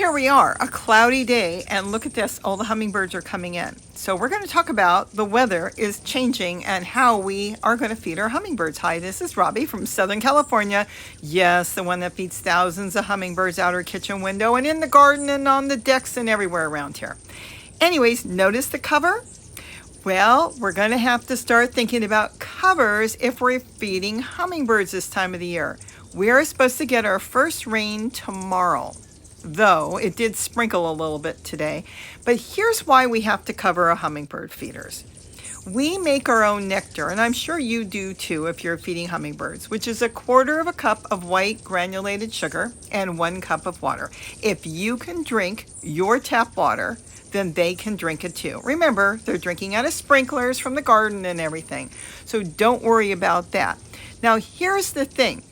here we are, a cloudy day, and look at this, all the hummingbirds are coming in. So we're going to talk about the weather is changing and how we are going to feed our hummingbirds. Hi, this is Robbie from Southern California. Yes, the one that feeds thousands of hummingbirds out our kitchen window and in the garden and on the decks and everywhere around here. Anyways, notice the cover? Well, we're going to have to start thinking about covers if we're feeding hummingbirds this time of the year. We are supposed to get our first rain tomorrow, though it did sprinkle a little bit today. But here's why we have to cover our hummingbird feeders. We make our own nectar, and I'm sure you do too if you're feeding hummingbirds, which is 1/4 cup of white granulated sugar and 1 cup of water. If you can drink your tap water, then they can drink it too. Remember, they're drinking out of sprinklers from the garden and everything, so don't worry about that. Now, here's the thing.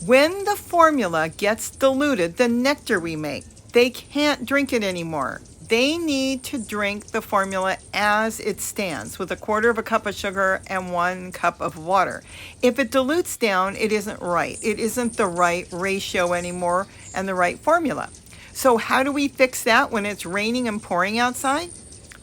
When the formula gets diluted, the nectar we make, they can't drink it anymore. They need to drink the formula as it stands with 1/4 cup of sugar and 1 cup of water. If it dilutes down, it isn't right. It isn't the right ratio anymore and the right formula. So how do we fix that when it's raining and pouring outside?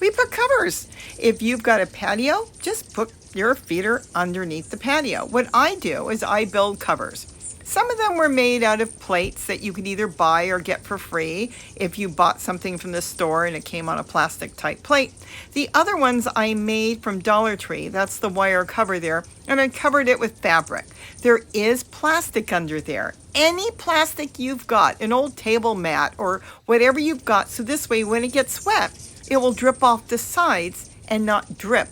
We put covers. If you've got a patio, just put your feeder underneath the patio. What I do is I build covers. Some of them were made out of plates that you could either buy or get for free if you bought something from the store and it came on a plastic type plate. The other ones I made from Dollar Tree. That's the wire cover there, and I covered it with fabric. There is plastic under there. Any plastic you've got, an old table mat or whatever you've got, so this way when it gets wet, it will drip off the sides and not drip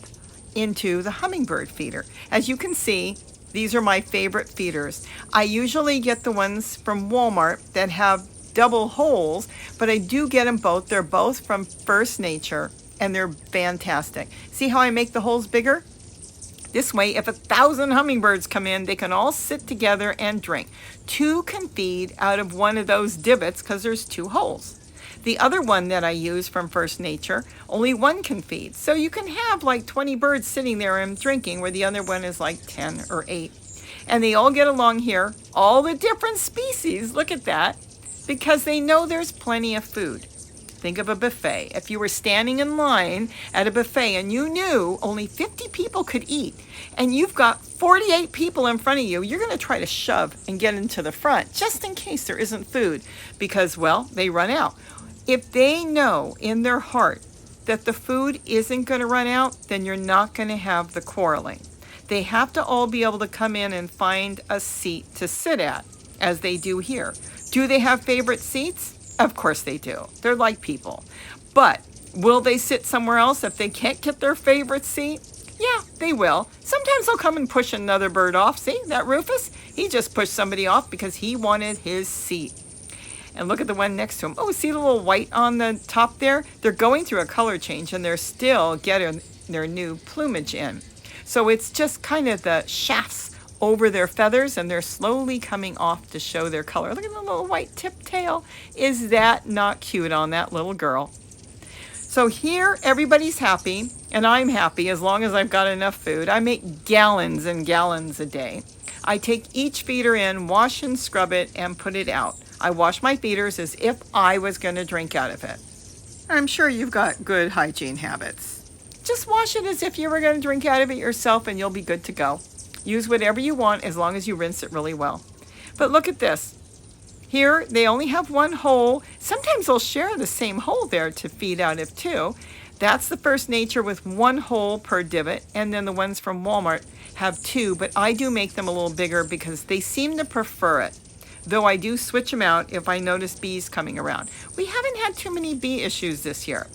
into the hummingbird feeder. As you can see, these are my favorite feeders. I usually get the ones from Walmart that have double holes, but I do get them both. They're both from First Nature, and they're fantastic. See how I make the holes bigger? This way, if 1,000 hummingbirds come in, they can all sit together and drink. 2 can feed out of one of those divots because there's 2 holes. The other one that I use from First Nature, only 1 can feed. So you can have like 20 birds sitting there and drinking, where the other one is like 10 or 8. And they all get along here, all the different species, look at that, because they know there's plenty of food. Think of a buffet. If you were standing in line at a buffet and you knew only 50 people could eat, and you've got 48 people in front of you, you're going to try to shove and get into the front just in case there isn't food because, well, they run out. If they know in their heart that the food isn't going to run out, then you're not going to have the quarreling. They have to all be able to come in and find a seat to sit at, as they do here. Do they have favorite seats? Of course they do. They're like people. But will they sit somewhere else if they can't get their favorite seat? Yeah, they will. Sometimes they'll come and push another bird off. See, that Rufus? He just pushed somebody off because he wanted his seat. And look at the one next to him. Oh, see the little white on the top there? They're going through a color change and they're still getting their new plumage in. So it's just kind of the shafts over their feathers and they're slowly coming off to show their color. Look at the little white tip tail. Is that not cute on that little girl? So here everybody's happy and I'm happy as long as I've got enough food. I make gallons and gallons a day. I take each feeder in, wash and scrub it, and put it out. I wash my feeders as if I was going to drink out of it. I'm sure you've got good hygiene habits. Just wash it as if you were going to drink out of it yourself and you'll be good to go. Use whatever you want as long as you rinse it really well. But look at this. Here, they only have 1 hole. Sometimes they'll share the same hole there to feed out of too. That's the First Nature with 1 hole per divot, and then the ones from Walmart have 2, but I do make them a little bigger because they seem to prefer it. Though I do switch them out if I notice bees coming around. We haven't had too many bee issues this year.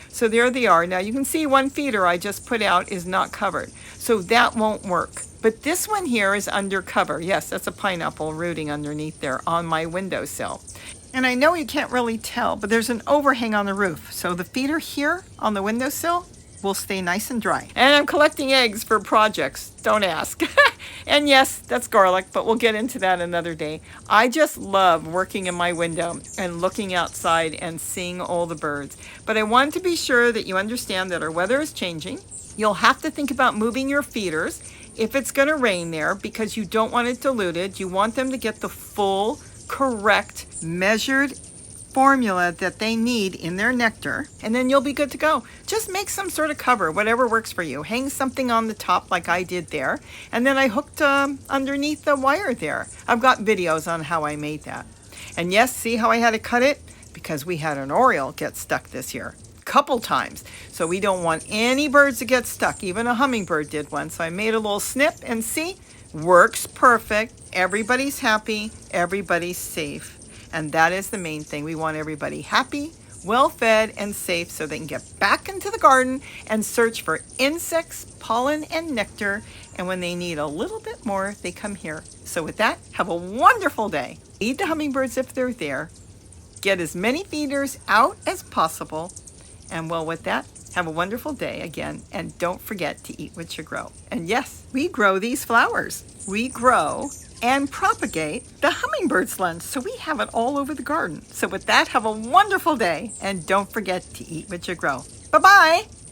So there they are. Now you can see 1 feeder I just put out is not covered. So that won't work. But this one here is under cover. Yes, that's a pineapple rooting underneath there on my windowsill. And I know you can't really tell, but there's an overhang on the roof. So the feeder here on the windowsill will stay nice and dry. And I'm collecting eggs for projects. Don't ask. And yes, that's garlic, but we'll get into that another day. I just love working in my window and looking outside and seeing all the birds. But I want to be sure that you understand that our weather is changing. You'll have to think about moving your feeders if it's going to rain there because you don't want it diluted. You want them to get the full, correct, measured formula that they need in their nectar, and then you'll be good to go. Just make some sort of cover, whatever works for you. Hang something on the top like I did there, and then I hooked underneath the wire there. I've got videos on how I made that. And yes, see how I had to cut it? Because we had an oriole get stuck this year. Couple times. So we don't want any birds to get stuck. Even a hummingbird did one. So I made a little snip and see, works perfect. Everybody's happy. Everybody's safe. And that is the main thing. We want everybody happy, well fed, and safe so they can get back into the garden and search for insects, pollen, and nectar. And when they need a little bit more, they come here. So with that, have a wonderful day. Feed the hummingbirds if they're there. Get as many feeders out as possible. And well, with that, have a wonderful day again. And don't forget to eat what you grow. And yes, we grow these flowers. We grow and propagate the hummingbird's lunch. So we have it all over the garden. So with that, have a wonderful day. And don't forget to eat what you grow. Bye-bye.